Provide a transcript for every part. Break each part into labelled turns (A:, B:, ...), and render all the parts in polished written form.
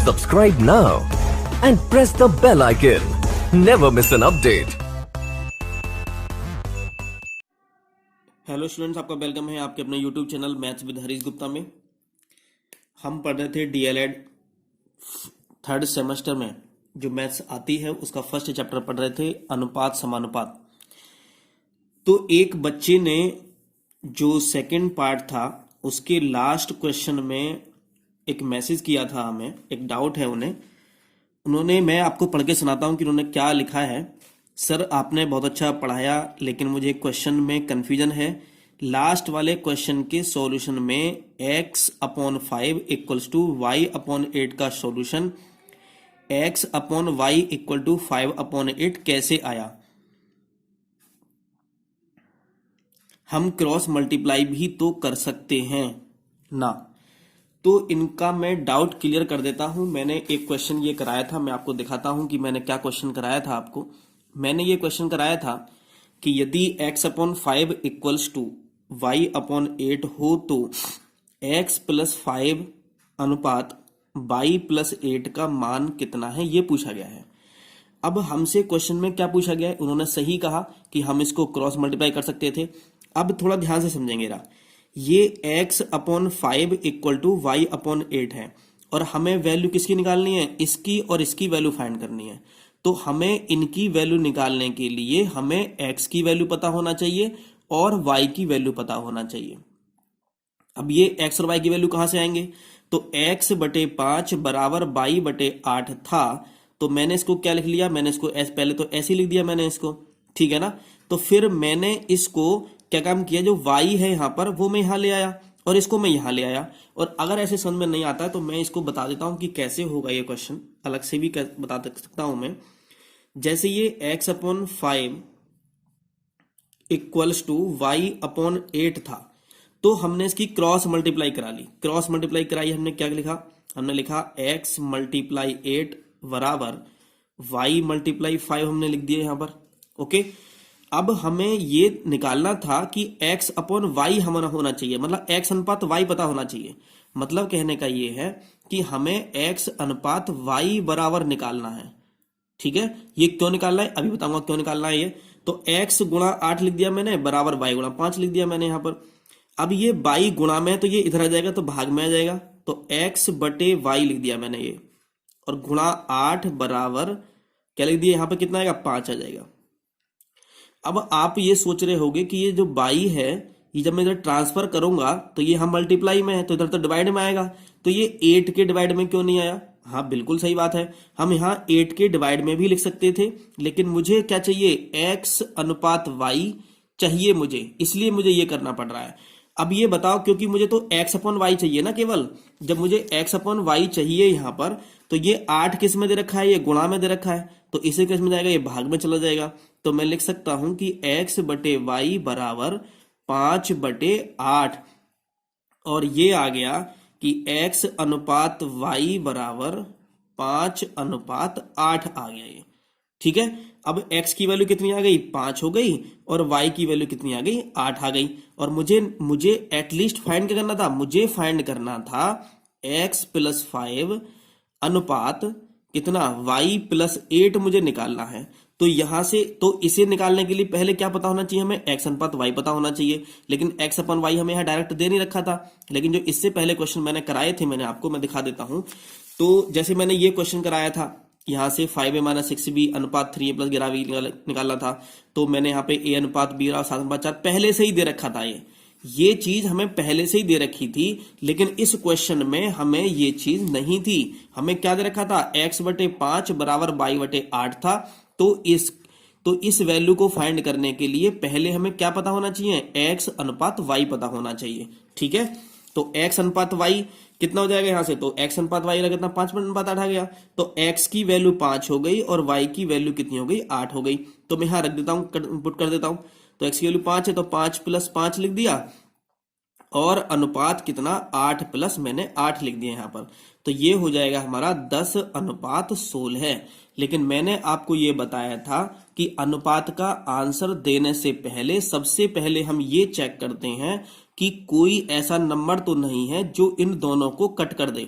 A: Subscribe now and press the bell icon. Never miss an update.
B: Hello students, आपका welcome है आपके अपने YouTube channel maths with Harish Gupta में। हम पढ़ रहे थे डीएलएड थर्ड सेमेस्टर में जो मैथ्स आती है उसका फर्स्ट चैप्टर पढ़ रहे थे, अनुपात समानुपात। तो एक बच्चे ने जो सेकंड पार्ट था उसके लास्ट क्वेश्चन में एक मैसेज किया था, हमें एक डाउट है उन्होंने मैं आपको पढ़ के सुनाता हूं कि उन्होंने क्या लिखा है। सर आपने बहुत अच्छा पढ़ाया लेकिन मुझे क्वेश्चन में कंफ्यूजन है। लास्ट वाले क्वेश्चन के सॉल्यूशन में x/5 इक्वल्स टू y/8 का सॉल्यूशन x/y इक्वल टू 5/8 कैसे आया। हम क्रॉस मल्टीप्लाई भी तो कर सकते हैं ना। तो इनका मैं डाउट क्लियर कर देता हूं। मैंने एक क्वेश्चन ये कराया था, मैं आपको दिखाता हूं कि मैंने क्या क्वेश्चन कराया था आपको। मैंने ये क्वेश्चन कराया था कि यदि x/5 इक्वल्स टू y/8 हो तो x+5 अनुपात y+8 का मान कितना है, ये पूछा गया है। अब हमसे क्वेश्चन में क्या पूछा गया है, उन्होंने सही कहा कि हम इसको क्रॉस मल्टीप्लाई कर सकते थे। अब थोड़ा ध्यान से समझेंगे जरा, ये x/5 इक्वल टू y/8 है और हमें वैल्यू किसकी निकालनी है, इसकी और इसकी वैल्यू फाइंड करनी है। तो हमें इनकी वैल्यू निकालने के लिए हमें x की वैल्यू पता होना चाहिए और y की वैल्यू पता होना चाहिए। अब ये x और y की वैल्यू कहां से आएंगे, तो x/5 बराबर y/8 था, तो मैंने इसको क्या लिख लिया, मैंने इसको पहले तो ऐसे लिख दिया मैंने इसको, ठीक है ना। तो फिर मैंने इसको क्या काम किया, जो y है यहां पर वो मैं यहां ले आया और इसको मैं यहां ले आया। और अगर ऐसे समझ में नहीं आता तो मैं इसको बता देता हूं कि कैसे होगा ये क्वेश्चन, अलग से भी बता सकता हूं मैं। जैसे ये x/5 इक्वल्स टू y/8 था, तो हमने इसकी क्रॉस मल्टीप्लाई करा ली। क्रॉस मल्टीप्लाई कराई हमने, क्या लिखा, हमने लिखा x×8 बराबर y×5 हमने लिख दिया यहां पर। ओके, अब हमें ये निकालना था कि x/y हमारा होना चाहिए, मतलब x अनुपात y पता होना चाहिए। मतलब कहने का ये है कि हमें x अनुपात y बराबर निकालना है, ठीक है। ये क्यों निकालना है अभी बताऊंगा क्यों निकालना है ये। तो x×8 लिख दिया मैंने बराबर y×5 लिख दिया मैंने यहां पर। अब ये y गुणा में, तो ये इधर आ जाएगा तो भाग में आ जाएगा, तो x/y लिख दिया मैंने ये, और गुणा 8 बराबर क्या लिख दिया यहां पर, कितना आएगा, 5 आ जाएगा। अब आप ये सोच रहे होंगे कि ये जो y है ये जब मैं इधर ट्रांसफर करूंगा तो ये हम मल्टीप्लाई में है तो इधर तो डिवाइड में आएगा, तो ये 8 के डिवाइड में क्यों नहीं आया। हाँ बिल्कुल सही बात है, हम यहाँ 8 के डिवाइड में भी लिख सकते थे, लेकिन मुझे क्या चाहिए, x/y चाहिए मुझे, इसलिए मुझे ये करना पड़ रहा है। अब ये बताओ, क्योंकि मुझे तो x/y चाहिए ना केवल, जब मुझे x/y चाहिए यहाँ पर, तो ये 8 किस में दे रखा है, ये गुणा में दे रखा है, तो इसे किस में जाएगा, ये भाग में चला जाएगा। तो मैं लिख सकता हूं कि x/y बराबर 5/8, और ये आ गया कि x अनुपात y बराबर 5/8 आ गया ये, ठीक है। अब x की वैल्यू कितनी आ गई, 5 हो गई, और y की वैल्यू कितनी आ गई, 8 आ गई। और मुझे एटलीस्ट फाइंड क्या करना था, मुझे फाइंड करना था x+5 अनुपात कितना, y+8 मुझे निकालना है। तो यहां से, तो इसे निकालने के लिए पहले क्या पता होना चाहिए हमें, x अनुपात y पता होना चाहिए, लेकिन x/y हमें यहाँ डायरेक्ट दे नहीं रखा था। लेकिन जो इससे पहले क्वेश्चन मैंने कराए थे, मैंने आपको मैं दिखा देता हूं। तो जैसे मैंने ये क्वेश्चन कराया था, यहाँ से 5a-6b अनुपात 3a + 11b निकालना था, तो मैंने यहाँ पे a अनुपात b और 7/4 पहले से ही दे रखा था। ये चीज हमें पहले से ही दे रखी थी, लेकिन इस क्वेश्चन में हमें ये चीज नहीं थी। हमें क्या दे रखा था, x/5 बराबर y/8 था। तो इस वैल्यू को फाइंड करने के लिए पहले हमें क्या पता होना चाहिए, x अनुपात y पता होना चाहिए, ठीक है। तो x अनुपात y कितना हो जाएगा यहाँ से, तो x अनुपात y कितना, 5/8 आ गया। तो x की वैल्यू 5 हो गई और y की वैल्यू कितनी हो गई, 8 हो गई। तो मैं यहाँ रख देता हूँ, पुट कर देता हूँ। तो x की वैल्यू 5 है तो 5+5 लिख दिया, और अनुपात कितना, 8 मैंने 8 लिख दिया यहाँ पर। तो ये हो जाएगा हमारा 10/16 है। लेकिन मैंने आपको ये बताया था कि अनुपात का आंसर देने से पहले सबसे पहले हम ये चेक करते हैं कि कोई ऐसा नंबर तो नहीं है जो इन दोनों को कट कर दे।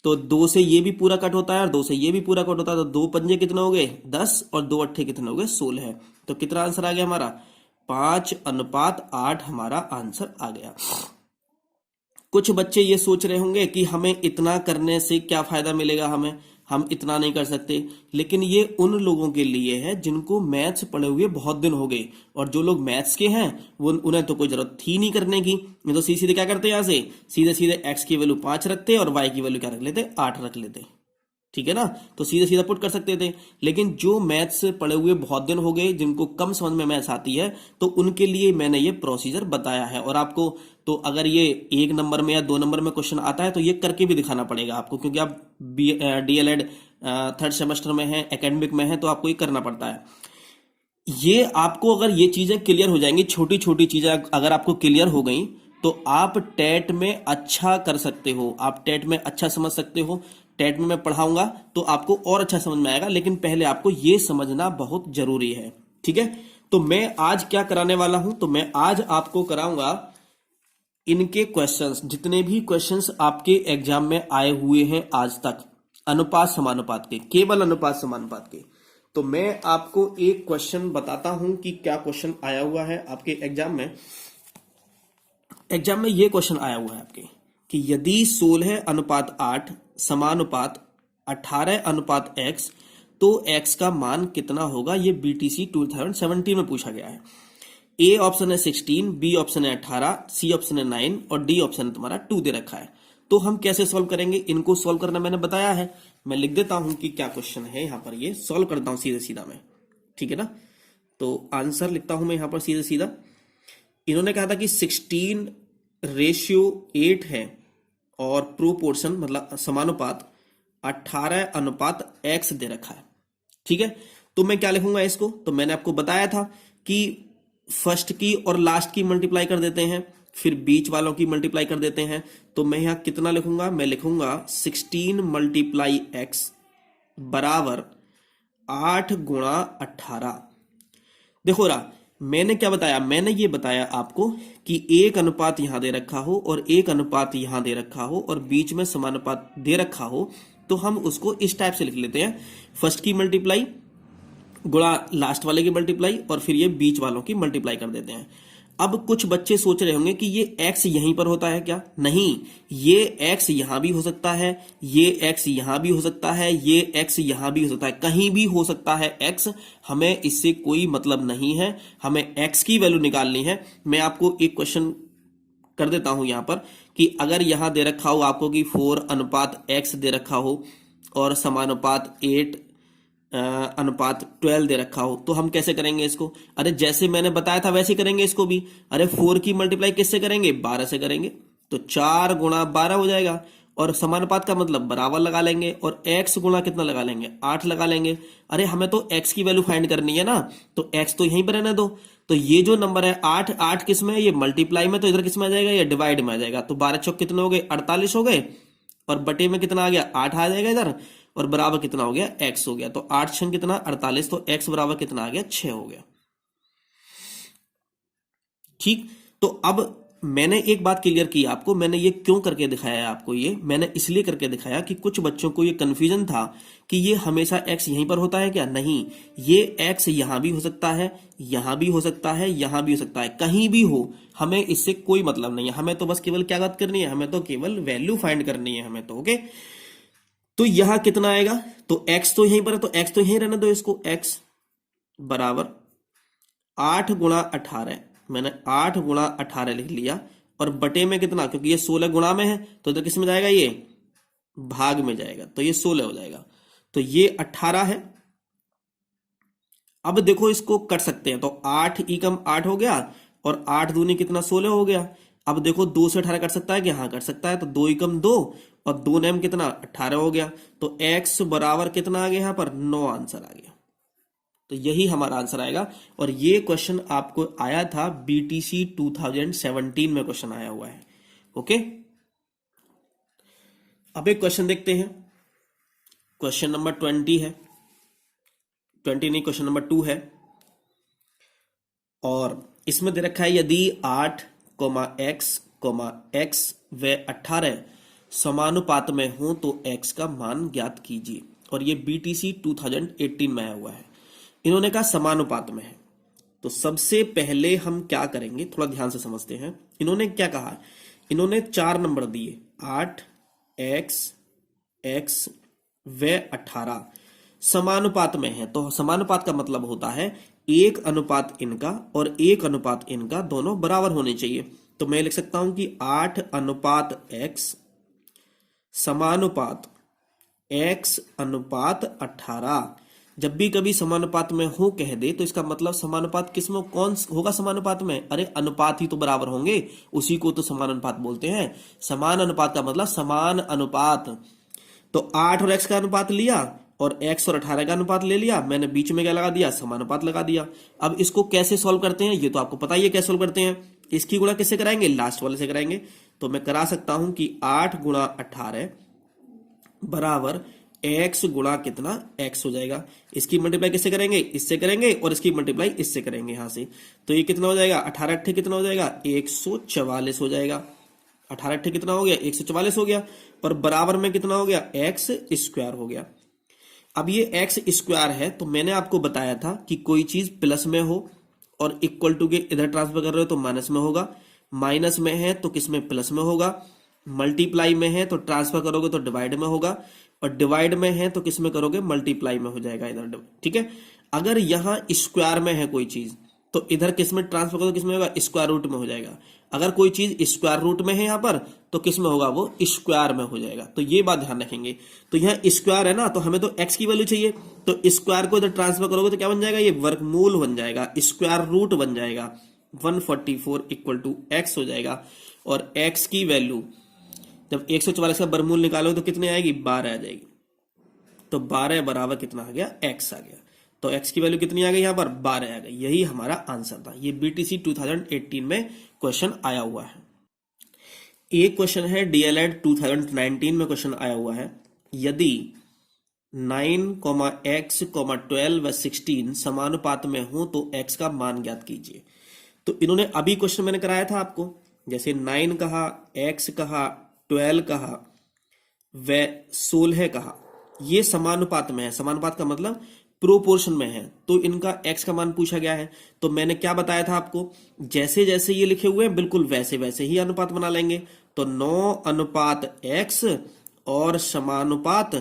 B: तो 2 से ये भी पूरा कट होता है और 2 से ये भी पूरा कट होता है, तो 2 पंजे कितने हो गए 10 और 2 अट्ठे कितने हो गए 16। तो कितना आंसर आ गया हमारा 5:8 हमारा आंसर आ गया। कुछ बच्चे ये सोच रहे होंगे कि हमें इतना करने से क्या फायदा मिलेगा, हम इतना नहीं कर सकते, लेकिन ये उन लोगों के लिए है जिनको मैथ्स पढ़े हुए बहुत दिन हो गए, और जो लोग मैथ्स के हैं वो उन्हें तो कोई जरूरत थी नहीं करने की। नहीं तो सीधे सीधे क्या करते यहाँ से, सीधे सीधे एक्स की वैल्यू 5 रखते और वाई की वैल्यू क्या रख लेते 8 रख लेते, ठीक है ना। तो सीधा सीधा पुट कर सकते थे। लेकिन जो मैथ्स पढ़े हुए बहुत दिन हो गए, जिनको कम समझ में मैथ्स आती है, तो उनके लिए मैंने ये प्रोसीजर बताया है। और आपको तो अगर ये 1 नंबर में या 2 नंबर में क्वेश्चन आता है तो ये करके भी दिखाना पड़ेगा आपको, क्योंकि आप डीएलएड 3rd सेमेस्टर में है, एकेडमिक में है, तो आपको ये करना पड़ता है। ये आपको अगर ये चीजें क्लियर हो जाएंगी, छोटी छोटी चीजें अगर आपको क्लियर हो गई, तो आप टेट में अच्छा कर सकते हो, आप टेट में अच्छा समझ सकते हो। टेट में मैं पढ़ाऊंगा तो आपको और अच्छा समझ में आएगा, लेकिन पहले आपको ये समझना बहुत जरूरी है, ठीक है। तो मैं आज क्या कराने वाला हूं, तो मैं आज आपको कराऊंगा इनके क्वेश्चंस, जितने भी क्वेश्चंस आपके एग्जाम में आए हुए हैं आज तक, अनुपात समानुपात के, केवल अनुपात समानुपात के। तो मैं आपको एक क्वेश्चन बताता हूं कि क्या क्वेश्चन आया हुआ है आपके एग्जाम में। एग्जाम में ये क्वेश्चन आया हुआ है आपके कि यदि 16:8 समानुपात 18:x, तो x का मान कितना होगा। ये बीटीसी 2017 में पूछा गया है। ए ऑप्शन है 16, बी ऑप्शन है 18, सी ऑप्शन है 9 और डी ऑप्शन है तुम्हारा 2 दे रखा है। तो हम कैसे सॉल्व करेंगे, इनको सॉल्व करना मैंने बताया है। मैं लिख देता हूं कि क्या क्वेश्चन है यहाँ पर, ये सॉल्व करता हूं सीधे सीधा मैं, ठीक है ना। तो आंसर लिखता हूं मैं यहाँ पर सीधे सीधा। इन्होंने कहा था कि 16:8 है और प्रोपोर्शन मतलब समानुपात 18:x दे रखा है, ठीक है। तो मैं क्या लिखूंगा इसको, तो मैंने आपको बताया था कि फर्स्ट की और लास्ट की मल्टीप्लाई कर देते हैं, फिर बीच वालों की मल्टीप्लाई कर देते हैं। तो मैं यहां कितना लिखूंगा, मैं लिखूंगा 16 × x बराबर 8 × 18। देखो रहा, मैंने क्या बताया, मैंने ये बताया आपको कि एक अनुपात यहां दे रखा हो और एक अनुपात यहां दे रखा हो और बीच में समानुपात दे रखा हो, तो हम उसको इस टाइप से लिख लेते हैं, फर्स्ट की मल्टीप्लाई गुणा लास्ट वाले की मल्टीप्लाई और फिर ये बीच वालों की मल्टीप्लाई कर देते हैं। अब कुछ बच्चे सोच रहे होंगे कि ये x यहीं पर होता है क्या, नहीं, ये x यहां भी हो सकता है, ये x यहां भी हो सकता है, ये x यहां भी हो सकता है, कहीं भी हो सकता है x, हमें इससे कोई मतलब नहीं है, हमें x की वैल्यू निकालनी है। मैं आपको एक क्वेश्चन कर देता हूं यहां पर कि अगर यहां दे रखा हो आपको कि 4:x दे रखा हो और समानुपात 8:12 दे रखा हो, तो हम कैसे करेंगे इसको। अरे जैसे मैंने बताया था वैसे करेंगे इसको भी। अरे 4 की मल्टीप्लाई किससे करेंगे, 12 से करेंगे, तो 4 × 12 हो जाएगा, और समानुपात का मतलब बराबर लगा लेंगे, और x गुणा कितना लगा लेंगे 8 लगा लेंगे। अरे हमें तो x की वैल्यू फाइंड करनी है ना, तो x तो यहीं पर रहने दो। तो ये जो नंबर है 8 किस में है, ये मल्टीप्लाई में, तो इधर किस में आ जाएगा, ये डिवाइड में आ जाएगा। तो 12 चौक कितने हो गए 48 हो गए, और बटे में कितना आ गया 8 आ जाएगा इधर, और बराबर कितना हो गया x हो गया। तो 8 6 कितना 48, तो x बराबर कितना आ गया 6 हो गया, ठीक। तो अब मैंने एक बात क्लियर की आपको, मैंने ये क्यों करके दिखाया है आपको, ये मैंने इसलिए करके दिखाया कि कुछ बच्चों को ये कंफ्यूजन था कि ये हमेशा x यहीं पर होता है क्या, नहीं, ये x यहां भी हो सकता है, यहां भी हो सकता है, यहां भी हो सकता है, कहीं भी हो, हमें इससे कोई मतलब नहीं है। हमें तो बस केवल क्या बात करनी है, हमें तो केवल वैल्यू फाइंड करनी है हमें तो, ओके। तो यहां कितना आएगा, तो x तो यहीं पर है, तो x तो यहीं रहने दो इसको, x बराबर 8 × 18, मैंने 8 × 18 लिख लिया, और बटे में कितना, क्योंकि ये 16 गुणा में है तो इधर किस में जाएगा, ये भाग में जाएगा, तो ये 16 हो जाएगा, तो ये 18 है। अब देखो इसको कर सकते हैं, तो 8 × 8 हो गया, और 8 दूनी कितना 16 हो गया। अब देखो 2 से 18 कर सकता है कि, हाँ कर सकता है, तो 2 × 2 और 2 नेम कितना 18 हो गया, तो x बराबर कितना आ गया यहाँ पर 9 आंसर आ गया। तो यही हमारा आंसर आएगा, और ये क्वेश्चन आपको आया था बीटीसी 2017 में क्वेश्चन आया हुआ है, ओके। अब एक क्वेश्चन देखते हैं, क्वेश्चन नंबर 20 है, 20 नहीं, क्वेश्चन नंबर 2 है, और इसमें दे रखा है यदि 8, x, x व 18 समानुपात में हो तो x का मान ज्ञात कीजिए। और ये BTC 2018 में आया हुआ है। इन्होंने कहा समानुपात में है, तो सबसे पहले हम क्या करेंगे, थोड़ा ध्यान से समझते हैं। इन्होंने क्या कहा, इन्होंने 4 नंबर दिए, 8, x, x व 18 समानुपात में है। तो समानुपात का मतलब होता है 1 अनुपात इनका और 1 अनुपात इनका दोनों बराबर होने चाहिए। तो मैं लिख सकता हूं कि 8 अनुपात x समानुपात x अनुपात 18। जब भी कभी समानुपात में हो कह दे तो इसका मतलब समानुपात किस में कौन होगा, समानुपात में, अरे अनुपात ही तो बराबर होंगे, उसी को तो समान अनुपात बोलते हैं। समान अनुपात का मतलब समान अनुपात। तो 8 और x का अनुपात लिया और x और 18 का अनुपात ले लिया, मैंने बीच में क्या लगा दिया, समानुपात लगा दिया। अब इसको कैसे सॉल्व करते हैं ये तो आपको पता ही है कैसे सॉल्व करते हैं। इसकी गुणा किससे कराएंगे, लास्ट वाले से कराएंगे। तो मैं करा सकता हूं कि 8 गुणा 18 बराबर x गुणा कितना, x हो जाएगा। इसकी मल्टीप्लाई किससे करेंगे, इससे करेंगे, और इसकी मल्टीप्लाई इससे करेंगे यहां से। तो ये कितना हो जाएगा, 18 अट्ठे कितना हो जाएगा, 144 हो जाएगा। 18 अट्ठे कितना हो गया, 144 हो गया। और बराबर में कितना हो गया, x स्क्वायर हो गया। अब ये x स्क्वायर है, तो मैंने आपको बताया था कि कोई चीज प्लस में हो और इक्वल टू के इधर ट्रांसफर कर रहे हो तो माइनस में होगा, माइनस में है तो किस में, प्लस में होगा, मल्टीप्लाई में है तो ट्रांसफर करोगे तो डिवाइड में होगा, और डिवाइड में है तो किस में करोगे, मल्टीप्लाई में हो जाएगा इधर। ठीक है, अगर यहां स्क्वायर में है कोई चीज तो इधर किस में ट्रांसफर करो, किस में होगा, स्क्वायर रूट में हो जाएगा। अगर कोई चीज स्क्वायर रूट में है यहां पर तो किस में होगा, वो स्क्वायर में हो जाएगा। तो ये बात ध्यान रखेंगे। तो यहाँ स्क्वायर है ना, तो हमें तो x की वैल्यू चाहिए, तो स्क्वायर को इधर ट्रांसफर करोगे तो क्या बन जाएगा, ये वर्गमूल बन जाएगा, स्क्वायर रूट बन जाएगा। 144 इक्वल टू x हो जाएगा। और x की वैल्यू जब 144 का वर्गमूल निकालोगे तो कितने आएगी, 12 आ जाएगी। तो 12 बराबर कितना आ गया, x आ गया। तो x की वैल्यू कितनी आ गई, यहां पर 12 आ गई। यही हमारा आंसर था। ये BTC 2018 में क्वेश्चन आया हुआ है। एक क्वेश्चन है DLED 2019 में क्वेश्चन आया हुआ है, यदि 9, x, 12 व 16 समानुपात में हो तो x का मान ज्ञात कीजिए। तो इन्होंने अभी क्वेश्चन मैंने कराया था आपको, जैसे 9 कहा, x कहा, 12 कहा व 16 कहा, ये समानुपात में है। समानुपात का मतलब प्रोपोर्शन में है, तो इनका x का मान पूछा गया है। तो मैंने क्या बताया था आपको, जैसे जैसे ये लिखे हुए हैं बिल्कुल वैसे वैसे ही अनुपात बना लेंगे। तो 9 अनुपात x और समानुपात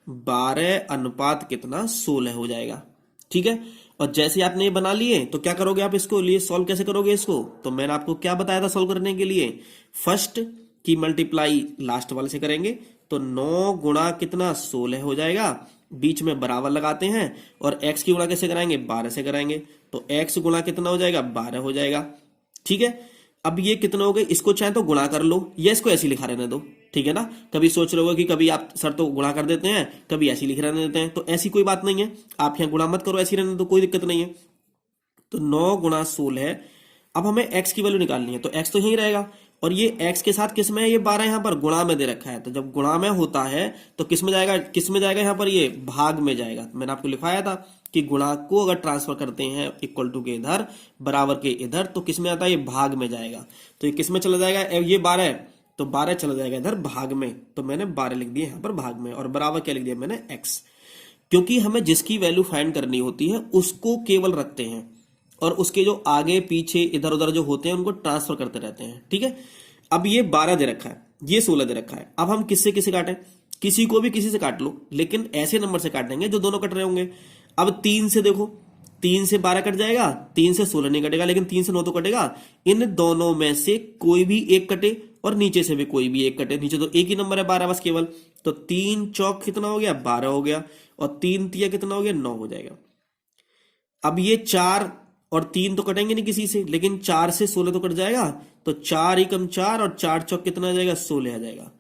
B: 12 अनुपात कितना, 16 हो जाएगा। ठीक है, और जैसे आपने ये बना लिए तो क्या करोगे आप, इसको लिए सॉल्व कैसे करोगे इसको, तो मैंने आपको क्या बताया था सॉल्व करने के लिए, फर्स्ट की मल्टीप्लाई लास्ट वाले से करेंगे। तो 9 गुणा कितना, 16 हो जाएगा, बीच में बराबर लगाते हैं, और x की गुणा कैसे कराएंगे, 12 से कराएंगे। तो x गुणा कितना हो जाएगा, 12 हो जाएगा। ठीक है, अब ये कितना हो गए, इसको चाहे तो गुणा कर लो या इसको ऐसे लिखा रहने दो। ठीक है ना, कभी सोच रहे हो कि कभी आप सर तो गुणा कर देते हैं, कभी ऐसी लिख रहने देते हैं, तो ऐसी कोई बात नहीं है। आप यहाँ गुणा मत करो, ऐसी रहने दो, कोई दिक्कत नहीं है। तो 9 गुणा 16, अब हमें x की वैल्यू निकालनी है, तो x तो यही रहेगा, और ये x के साथ किस में है, ये 12 यहाँ पर गुणा में दे रखा है। तो जब गुणा में होता है तो किस में जाएगा, किस में जाएगा, यहाँ पर ये भाग में जाएगा। मैंने आपको लिखाया था कि गुणा को अगर ट्रांसफर करते हैं इक्वल टू के इधर, बराबर के इधर, तो किस में आता है, ये भाग में जाएगा। तो ये किस में चला जाएगा, ये 12, तो 12 चला जाएगा इधर भाग में। तो मैंने 12 लिख दिया यहाँ पर भाग में, और बराबर क्या लिख दिया मैंने, x। क्योंकि हमें जिसकी वैल्यू फाइंड करनी होती है उसको केवल रखते हैं, और उसके जो आगे पीछे इधर उधर जो होते हैं उनको ट्रांसफर करते रहते हैं। ठीक है, अब ये 12 दे रखा है, ये 16 दे रखा है। अब हम किससे किसे काटें, किसी को भी किसी से काट लो, लेकिन ऐसे नंबर से काटेंगे जो दोनों कट रहे होंगे। अब 3 से देखो, 3 से 12 कट जाएगा, 3 से 16 नहीं कटेगा, लेकिन 3 से 9 तो कटेगा। इन दोनों में से कोई भी एक कटे, और नीचे से भी कोई भी एक कटे। नीचे तो एक ही नंबर है 12 बस केवल। तो 3 चौक कितना हो गया, 12 हो गया, और 3 तिया कितना हो गया, 9 हो जाएगा। अब ये 4 और 3 तो कटेंगे नहीं किसी से, लेकिन 4 से 16 तो कट जाएगा। तो 4 एकम 4 और 4 चौक कितना आ जाएगा, 16 आ जाएगा।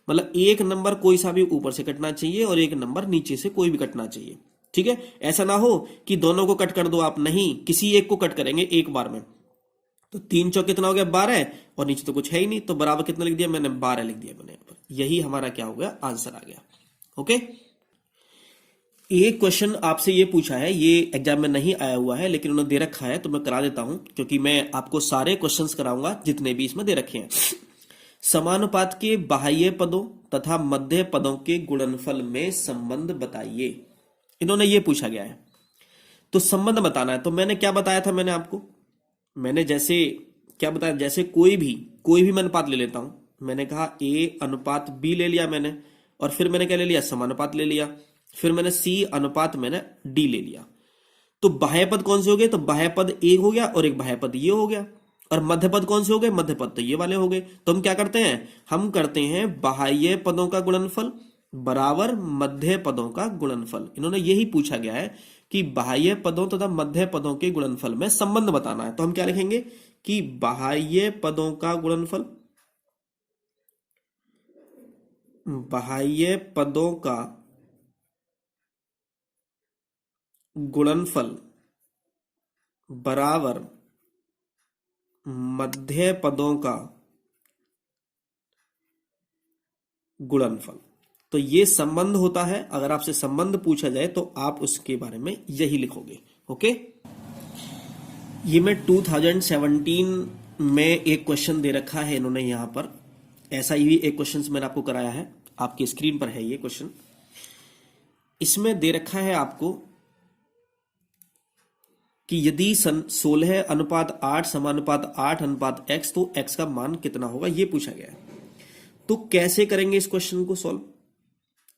B: मतलब एक नंबर कोई सा भी ऊपर से कटना चाहिए और एक नंबर नीचे से कोई भी कटना चाहिए। ठीक है, ऐसा ना हो कि दोनों को कट कर दो आप, नहीं, किसी एक को कट करेंगे एक बार में। तो 3 चौक कितना हो गया, 12, और नीचे तो कुछ है ही नहीं, तो बराबर कितना लिख दिया मैंने, 12 लिख दिया मैंने यहाँ पर। यही हमारा क्या हो गया, आंसर आ गया। ओके, एक क्वेश्चन आपसे ये पूछा है, ये एग्जाम में नहीं आया हुआ है लेकिन उन्होंने दे रखा है, तो मैं करा देता हूं, क्योंकि मैं आपको सारे क्वेश्चंस कराऊंगा जितने भी इसमें दे रखे हैं। समानुपात के बाह्य पदों तथा मध्य पदों के गुणनफल में संबंध बताइए। इन्होंने ये पूछा गया है, तो संबंध बताना है। तो मैंने क्या बताया था, मैंने जैसे क्या बताया, जैसे कोई भी मैं अनुपात ले लेता हूं। मैंने कहा a अनुपात b ले लिया मैंने, और फिर मैंने क्या ले लिया, समानुपात ले लिया, फिर मैंने c अनुपात मैंने d ले लिया। तो बाह्य पद कौन से हो गए, तो बाह्य पद एक हो गया और एक बाह्य पद ये हो गया। और मध्य पद कौन से हो गए, मध्य पद तो ये वाले हो गए। तो हम क्या करते हैं, हम करते हैं बाह्य पदों का गुणनफल बराबर मध्य पदों का गुणनफल। इन्होंने यही पूछा गया है कि बाह्य पदों तथा मध्य पदों के गुणनफल में संबंध बताना है। तो हम क्या लिखेंगे कि बाह्य पदों का गुणनफल, बाह्य पदों का गुणनफल बराबर मध्य पदों का गुणनफल। तो ये संबंध होता है। अगर आपसे संबंध पूछा जाए तो आप उसके बारे में यही लिखोगे। ओके, ये मैं 2017 में एक क्वेश्चन दे रखा है इन्होंने यहां पर, ऐसा ही एक क्वेश्चन मैंने आपको कराया है, आपकी स्क्रीन पर है ये क्वेश्चन। इसमें दे रखा है आपको कि यदि 16:8 समानुपात 8:x तो x का मान कितना होगा, ये पूछा गया है। तो कैसे करेंगे इस क्वेश्चन को सॉल्व,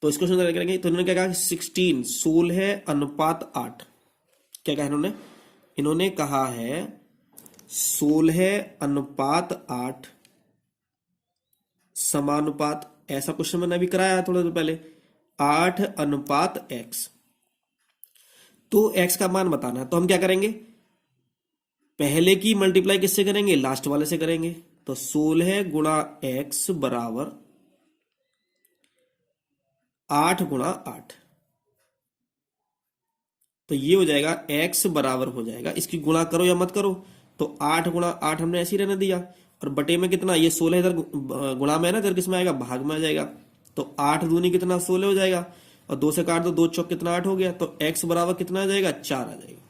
B: तो इस क्वेश्चन को करेंगे। तो इन्होंने क्या कहा, 16:8 क्या कहा इन्होंने कहा है 16:8 समानुपात, ऐसा क्वेश्चन मैंने अभी कराया है थोड़ा देर पहले, 8:x। तो x का मान बताना है। तो हम क्या करेंगे, पहले की मल्टीप्लाई किससे करेंगे, लास्ट वाले से करेंगे। तो 16 गुणा x बराबर 8 गुणा 8। तो ये हो जाएगा x बराबर हो जाएगा, इसकी गुणा करो या मत करो, तो 8 गुणा 8 हमने ऐसे ही रहने दिया, और बटे में कितना, ये 16 इधर गुणा में है ना, इधर किसमें आएगा, भाग में आ जाएगा। तो 8 दूनी कितना, 16 हो जाएगा, और 2 से काट दो, 2 चौक कितना, 8 हो गया। तो x बराबर कितना आ जाएगा, 4 आ जाएगा।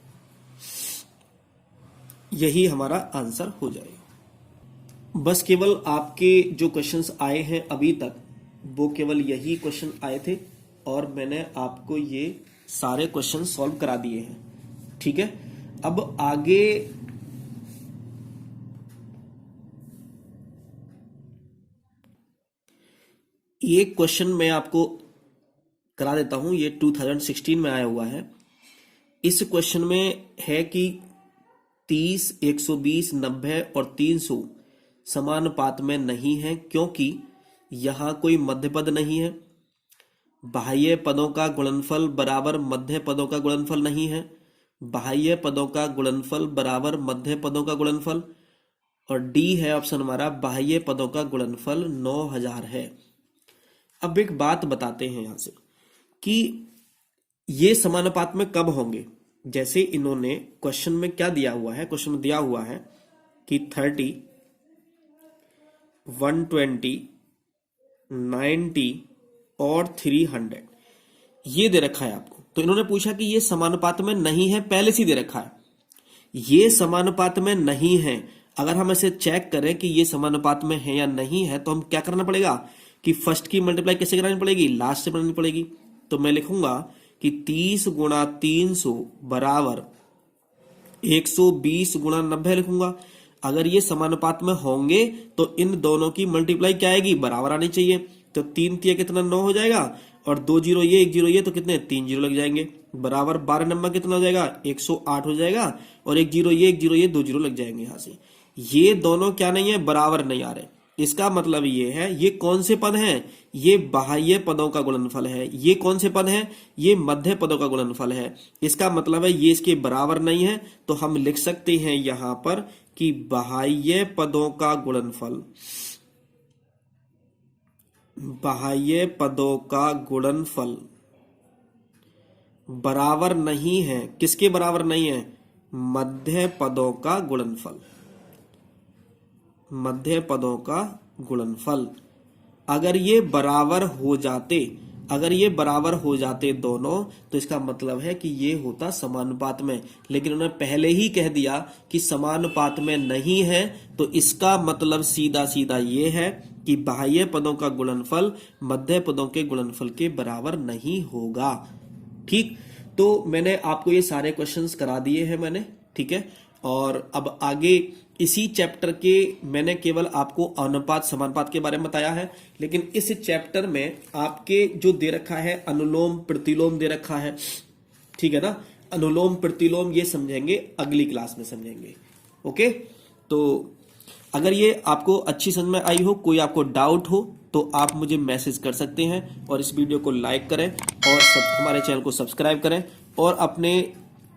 B: यही हमारा आंसर हो जाएगा। बस केवल आपके जो क्वेश्चंस आए हैं अभी तक, वो केवल यही क्वेश्चन आए थे, और मैंने आपको ये सारे क्वेश्चन सॉल्व करा दिए हैं। ठीक है, अब आगे एक क्वेश्चन मैं आपको करा देता हूं, ये 2016 में आया हुआ है। इस क्वेश्चन में है कि 30, 120, 90 और 300 समानुपात में नहीं है, क्योंकि यहां कोई मध्य पद नहीं है। बाह्य पदों का गुणनफल बराबर मध्य पदों का गुणनफल नहीं है। बाह्य पदों का गुणनफल बराबर मध्य पदों का गुणनफल, और डी है ऑप्शन हमारा, बाह्य पदों का गुणनफल 9000 है। अब एक बात बताते हैं यहां से कि ये समानुपात में कब होंगे। जैसे इन्होंने क्वेश्चन में क्या दिया हुआ है, क्वेश्चन में दिया हुआ है कि 30, 120, 90 और 300 ये दे रखा है आपको। तो इन्होंने पूछा कि ये समानुपात में नहीं है, पहले से दे रखा है, ये समानुपात में नहीं है। अगर हम इसे चेक करें कि ये समानुपात में है या नहीं है, तो हम क्या करना पड़ेगा कि फर्स्ट की मल्टीप्लाई कैसे करानी पड़ेगी, लास्ट से बनानी पड़ेगी। तो मैं लिखूंगा कि 30 गुणा 300 बराबर 120 गुणा 90 लिखूंगा। अगर ये समानुपात में होंगे तो इन दोनों की मल्टीप्लाई क्या आएगी, बराबर आनी चाहिए। तो 3 तिया कितना, 9 हो जाएगा, और 2 जीरो ये, 1 जीरो ये, तो कितने, 3 जीरो लग जाएंगे। बराबर 12 नंबर कितना हो जाएगा, 108 हो जाएगा, और 1 जीरो ये, 1 जीरो ये, 2 जीरो लग जाएंगे। यहां से ये दोनों क्या नहीं है, बराबर नहीं आ रहे। इसका मतलब ये है, ये कौन से पद हैं, ये बाह्य पदों का गुणनफल है। ये कौन से पद हैं, ये मध्य पदों का गुणनफल है। इसका मतलब है ये इसके बराबर नहीं है। तो हम लिख सकते हैं यहां पर कि बाह्य पदों का गुणनफल, बाह्य पदों का गुणनफल बराबर नहीं है, किसके बराबर नहीं है, मध्य पदों का गुणनफल, मध्य पदों का गुणनफल। अगर ये बराबर हो जाते, अगर ये बराबर हो जाते दोनों, तो इसका मतलब है कि ये होता समानुपात में। लेकिन उन्होंने पहले ही कह दिया कि समानुपात में नहीं है, तो इसका मतलब सीधा सीधा ये है कि बाह्य पदों का गुणनफल मध्य पदों के गुणनफल के बराबर नहीं होगा। ठीक, तो मैंने आपको ये सारे क्वेश्चंस करा दिए हैं मैंने, ठीक है। और अब आगे इसी चैप्टर के मैंने केवल आपको अनुपात समानुपात के बारे में बताया है, लेकिन इस चैप्टर में आपके जो दे रखा है अनुलोम प्रतिलोम दे रखा है, ठीक है ना। अनुलोम प्रतिलोम ये समझेंगे अगली क्लास में समझेंगे। ओके, तो अगर ये आपको अच्छी समझ में आई हो, कोई आपको डाउट हो तो आप मुझे मैसेज कर सकते हैं, और इस वीडियो को लाइक करें और हमारे चैनल को सब्सक्राइब करें, और अपने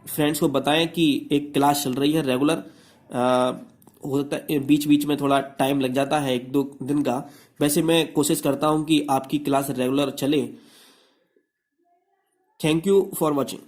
B: फ्रेंड्स को बताएं कि एक क्लास चल रही है रेगुलर। हो सकता है बीच बीच में थोड़ा टाइम लग जाता है, 1-2 दिन का, वैसे मैं कोशिश करता हूं कि आपकी क्लास रेगुलर चले। Thank you for watching.